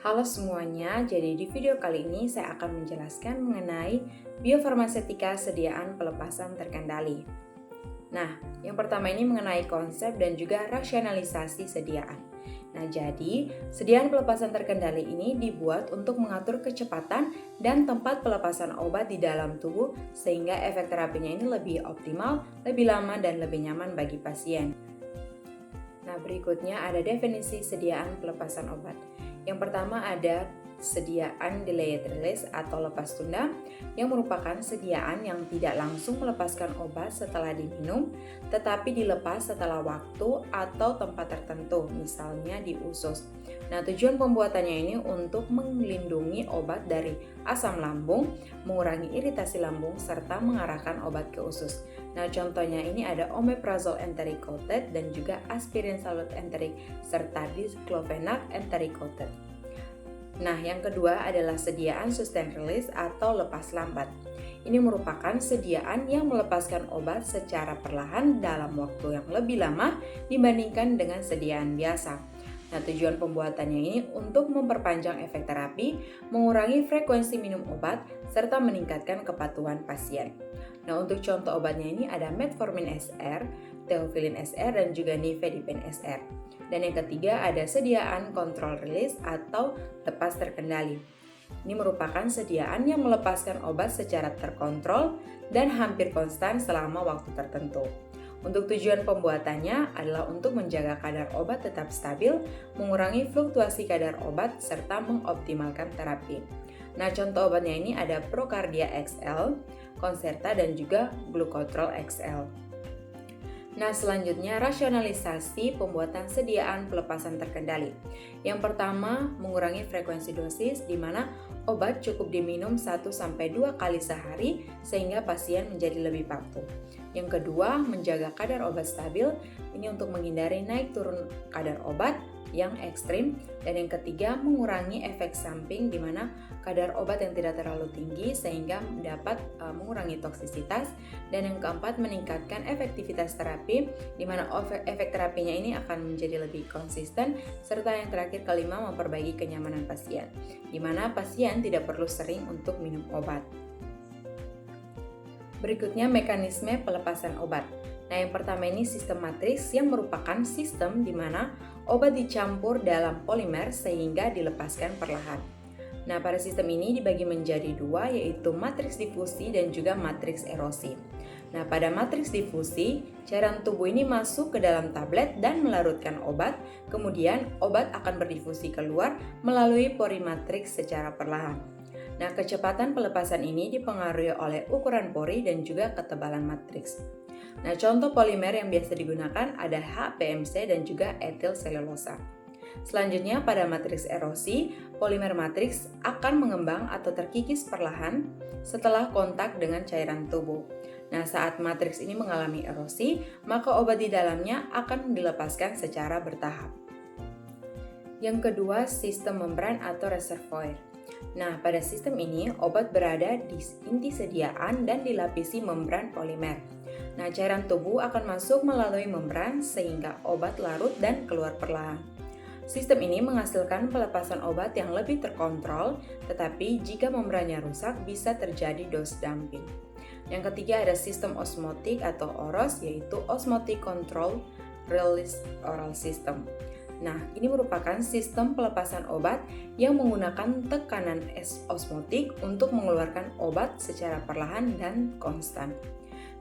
Halo semuanya, jadi di video kali ini saya akan menjelaskan mengenai biofarmasetika sediaan pelepasan terkendali. Nah, yang pertama ini mengenai konsep dan juga rasionalisasi sediaan. Nah, jadi sediaan pelepasan terkendali ini dibuat untuk mengatur kecepatan dan tempat pelepasan obat di dalam tubuh sehingga efek terapinya ini lebih optimal, lebih lama, dan lebih nyaman bagi pasien. Nah, berikutnya ada definisi sediaan pelepasan obat. Yang pertama ada sediaan delayed release atau lepas tunda yang merupakan sediaan yang tidak langsung melepaskan obat setelah diminum tetapi dilepas setelah waktu atau tempat tertentu, misalnya di usus. Nah, tujuan pembuatannya ini untuk melindungi obat dari asam lambung, mengurangi iritasi lambung, serta mengarahkan obat ke usus. Nah, contohnya ini ada omeprazole enteric coated dan juga aspirin salut enteric serta diclofenac enteric coated. Nah, yang kedua adalah sediaan sustained release atau lepas lambat. Ini merupakan sediaan yang melepaskan obat secara perlahan dalam waktu yang lebih lama dibandingkan dengan sediaan biasa. Nah, tujuan pembuatannya ini untuk memperpanjang efek terapi, mengurangi frekuensi minum obat, serta meningkatkan kepatuhan pasien. Nah, untuk contoh obatnya ini ada metformin SR, theophylline SR, dan juga nifedipine SR. Dan yang ketiga ada sediaan control release atau lepas terkendali. Ini merupakan sediaan yang melepaskan obat secara terkontrol dan hampir konstan selama waktu tertentu. Untuk tujuan pembuatannya adalah untuk menjaga kadar obat tetap stabil, mengurangi fluktuasi kadar obat, serta mengoptimalkan terapi. Nah, contoh obatnya ini ada Procardia XL, Concerta, dan juga Glucotrol XL. Nah, selanjutnya rasionalisasi pembuatan sediaan pelepasan terkendali. Yang pertama, mengurangi frekuensi dosis di mana obat cukup diminum 1-2 kali sehari sehingga pasien menjadi lebih patuh. Yang kedua, menjaga kadar obat stabil, ini untuk menghindari naik turun kadar obat yang ekstrim. Dan yang ketiga, mengurangi efek samping di mana kadar obat yang tidak terlalu tinggi sehingga dapat mengurangi toksisitas. Dan yang keempat, meningkatkan efektivitas terapi di mana efek terapinya ini akan menjadi lebih konsisten. Serta yang terakhir kelima, memperbaiki kenyamanan pasien di mana pasien tidak perlu sering untuk minum obat. Berikutnya mekanisme pelepasan obat. Nah, yang pertama ini sistem matriks yang merupakan sistem di mana obat dicampur dalam polimer sehingga dilepaskan perlahan. Nah, pada sistem ini dibagi menjadi dua, yaitu matriks difusi dan juga matriks erosi. Nah, pada matriks difusi, cairan tubuh ini masuk ke dalam tablet dan melarutkan obat, kemudian obat akan berdifusi keluar melalui pori matriks secara perlahan. Nah, kecepatan pelepasan ini dipengaruhi oleh ukuran pori dan juga ketebalan matriks. Nah, contoh polimer yang biasa digunakan ada HPMC dan juga etil selulosa. Selanjutnya, pada matriks erosi, polimer matriks akan mengembang atau terkikis perlahan setelah kontak dengan cairan tubuh. Nah, saat matriks ini mengalami erosi, maka obat di dalamnya akan dilepaskan secara bertahap. Yang kedua, sistem membran atau reservoir. Nah, pada sistem ini, obat berada di inti sediaan dan dilapisi membran polimer. Nah, cairan tubuh akan masuk melalui membran sehingga obat larut dan keluar perlahan. Sistem ini menghasilkan pelepasan obat yang lebih terkontrol, tetapi jika membrannya rusak bisa terjadi dose dumping. Yang ketiga ada sistem osmotik atau OROS, yaitu Osmotic Control Release Oral System. Nah, ini merupakan sistem pelepasan obat yang menggunakan tekanan osmotik untuk mengeluarkan obat secara perlahan dan konstan.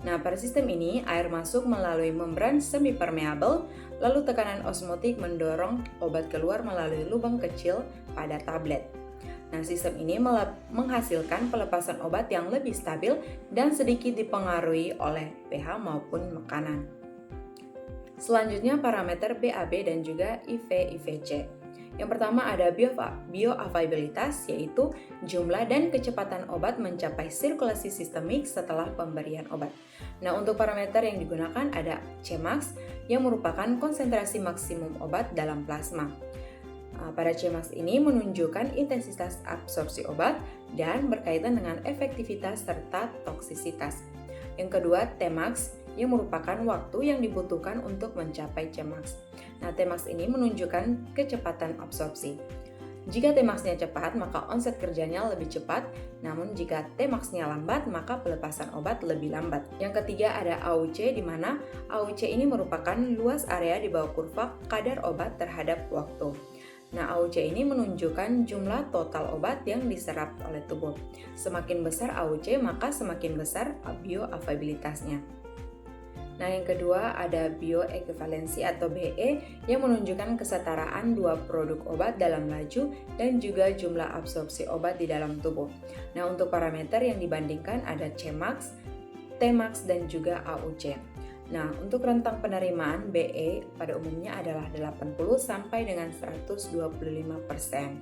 Nah, pada sistem ini air masuk melalui membran semi-permeable, lalu tekanan osmotik mendorong obat keluar melalui lubang kecil pada tablet. Nah, sistem ini menghasilkan pelepasan obat yang lebih stabil dan sedikit dipengaruhi oleh pH maupun makanan. Selanjutnya parameter BAB dan juga IV-IVC. Yang pertama ada bioavailabilitas, yaitu jumlah dan kecepatan obat mencapai sirkulasi sistemik setelah pemberian obat. Nah, untuk parameter yang digunakan ada Cmax yang merupakan konsentrasi maksimum obat dalam plasma. Pada Cmax ini menunjukkan intensitas absorpsi obat dan berkaitan dengan efektivitas serta toksisitas. Yang kedua, Tmax yang merupakan waktu yang dibutuhkan untuk mencapai Cmax. Nah, Tmax ini menunjukkan kecepatan absorpsi. Jika T-max-nya cepat, maka onset kerjanya lebih cepat, namun jika T-max-nya lambat, maka pelepasan obat lebih lambat. Yang ketiga ada AUC, di mana AUC ini merupakan luas area di bawah kurva kadar obat terhadap waktu. Nah, AUC ini menunjukkan jumlah total obat yang diserap oleh tubuh. Semakin besar AUC, maka semakin besar bioavailabilitasnya. Nah, yang kedua ada bioekuivalensi atau BE yang menunjukkan kesetaraan dua produk obat dalam laju dan juga jumlah absorpsi obat di dalam tubuh. Nah, untuk parameter yang dibandingkan ada Cmax, Tmax, dan juga AUC. Nah, untuk rentang penerimaan BE pada umumnya adalah 80 sampai dengan 125%.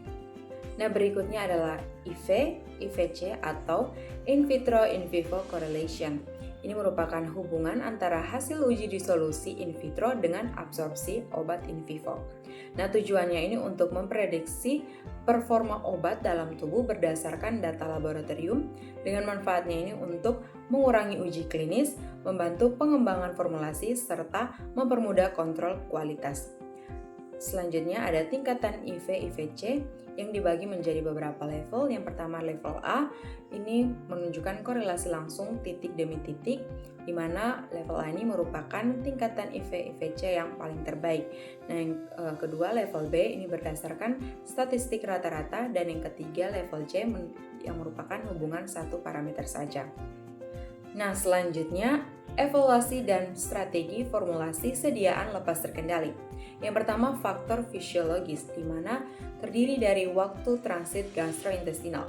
Nah, berikutnya adalah IVC atau in vitro in vivo correlation. Ini merupakan hubungan antara hasil uji disolusi in vitro dengan absorpsi obat in vivo. Nah, tujuannya ini untuk memprediksi performa obat dalam tubuh berdasarkan data laboratorium, dengan manfaatnya ini untuk mengurangi uji klinis, membantu pengembangan formulasi, serta mempermudah kontrol kualitas. Selanjutnya ada tingkatan IV-IVC yang dibagi menjadi beberapa level. Yang pertama level A, ini menunjukkan korelasi langsung titik demi titik, di mana level A ini merupakan tingkatan IV-IVC yang paling terbaik. Nah, yang kedua level B ini berdasarkan statistik rata-rata, dan yang ketiga level C yang merupakan hubungan satu parameter saja. Nah, selanjutnya evaluasi dan strategi formulasi sediaan lepas terkendali. Yang pertama faktor fisiologis, di mana terdiri dari waktu transit gastrointestinal.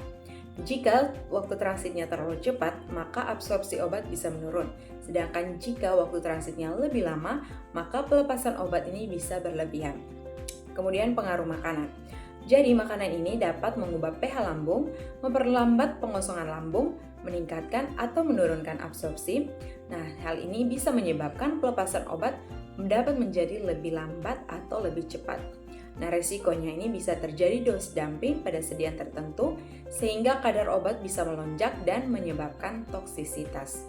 Jika waktu transitnya terlalu cepat, maka absorpsi obat bisa menurun. Sedangkan jika waktu transitnya lebih lama, maka pelepasan obat ini bisa berlebihan. Kemudian pengaruh makanan. Jadi makanan ini dapat mengubah pH lambung, memperlambat pengosongan lambung, meningkatkan atau menurunkan absorpsi. Nah, hal ini bisa menyebabkan pelepasan obat dapat menjadi lebih lambat atau lebih cepat. Nah, resikonya ini bisa terjadi dose dumping pada sediaan tertentu, sehingga kadar obat bisa melonjak dan menyebabkan toksisitas.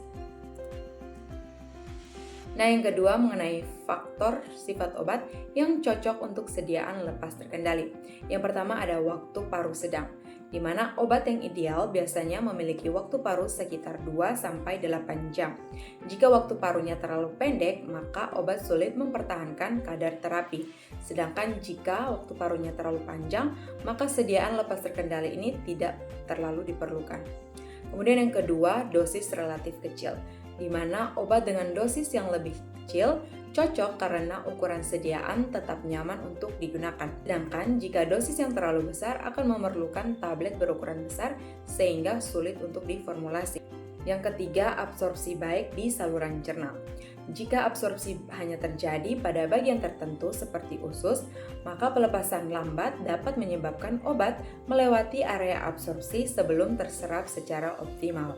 Nah, yang kedua mengenai faktor sifat obat yang cocok untuk sediaan lepas terkendali. Yang pertama ada waktu paru sedang, di mana obat yang ideal biasanya memiliki waktu paru sekitar 2-8 jam. Jika waktu parunya terlalu pendek, maka obat sulit mempertahankan kadar terapi. Sedangkan jika waktu parunya terlalu panjang, maka sediaan lepas terkendali ini tidak terlalu diperlukan. Kemudian yang kedua, dosis relatif kecil, di mana obat dengan dosis yang lebih kecil cocok karena ukuran sediaan tetap nyaman untuk digunakan. Sedangkan jika dosis yang terlalu besar akan memerlukan tablet berukuran besar sehingga sulit untuk diformulasi. Yang ketiga, absorpsi baik di saluran cerna. Jika absorpsi hanya terjadi pada bagian tertentu seperti usus, maka pelepasan lambat dapat menyebabkan obat melewati area absorpsi sebelum terserap secara optimal.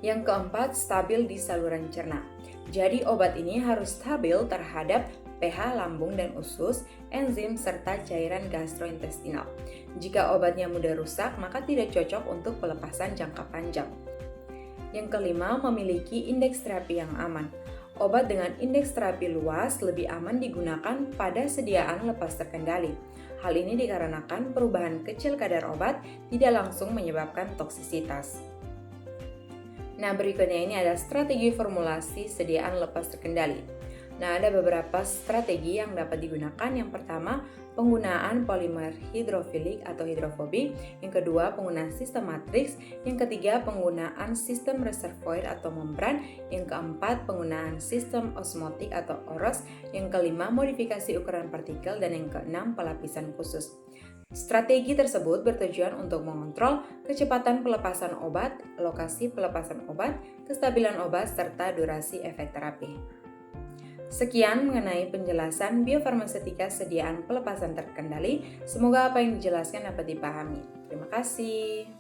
Yang keempat, stabil di saluran cerna. Jadi obat ini harus stabil terhadap pH lambung dan usus, enzim, serta cairan gastrointestinal. Jika obatnya mudah rusak, maka tidak cocok untuk pelepasan jangka panjang. Yang kelima, memiliki indeks terapi yang aman. Obat dengan indeks terapi luas lebih aman digunakan pada sediaan lepas terkendali. Hal ini dikarenakan perubahan kecil kadar obat tidak langsung menyebabkan toksisitas. Nah, berikutnya ini ada strategi formulasi sediaan lepas terkendali. Nah, ada beberapa strategi yang dapat digunakan. Yang pertama, penggunaan polimer hidrofilik atau hidrofobik. Yang kedua, penggunaan sistem matriks. Yang ketiga, penggunaan sistem reservoir atau membran. Yang keempat, penggunaan sistem osmotik atau oros. Yang kelima, modifikasi ukuran partikel. Dan yang keenam, pelapisan khusus. Strategi tersebut bertujuan untuk mengontrol kecepatan pelepasan obat, lokasi pelepasan obat, kestabilan obat, serta durasi efek terapi. Sekian mengenai penjelasan biofarmasetika sediaan pelepasan terkendali. Semoga apa yang dijelaskan dapat dipahami. Terima kasih.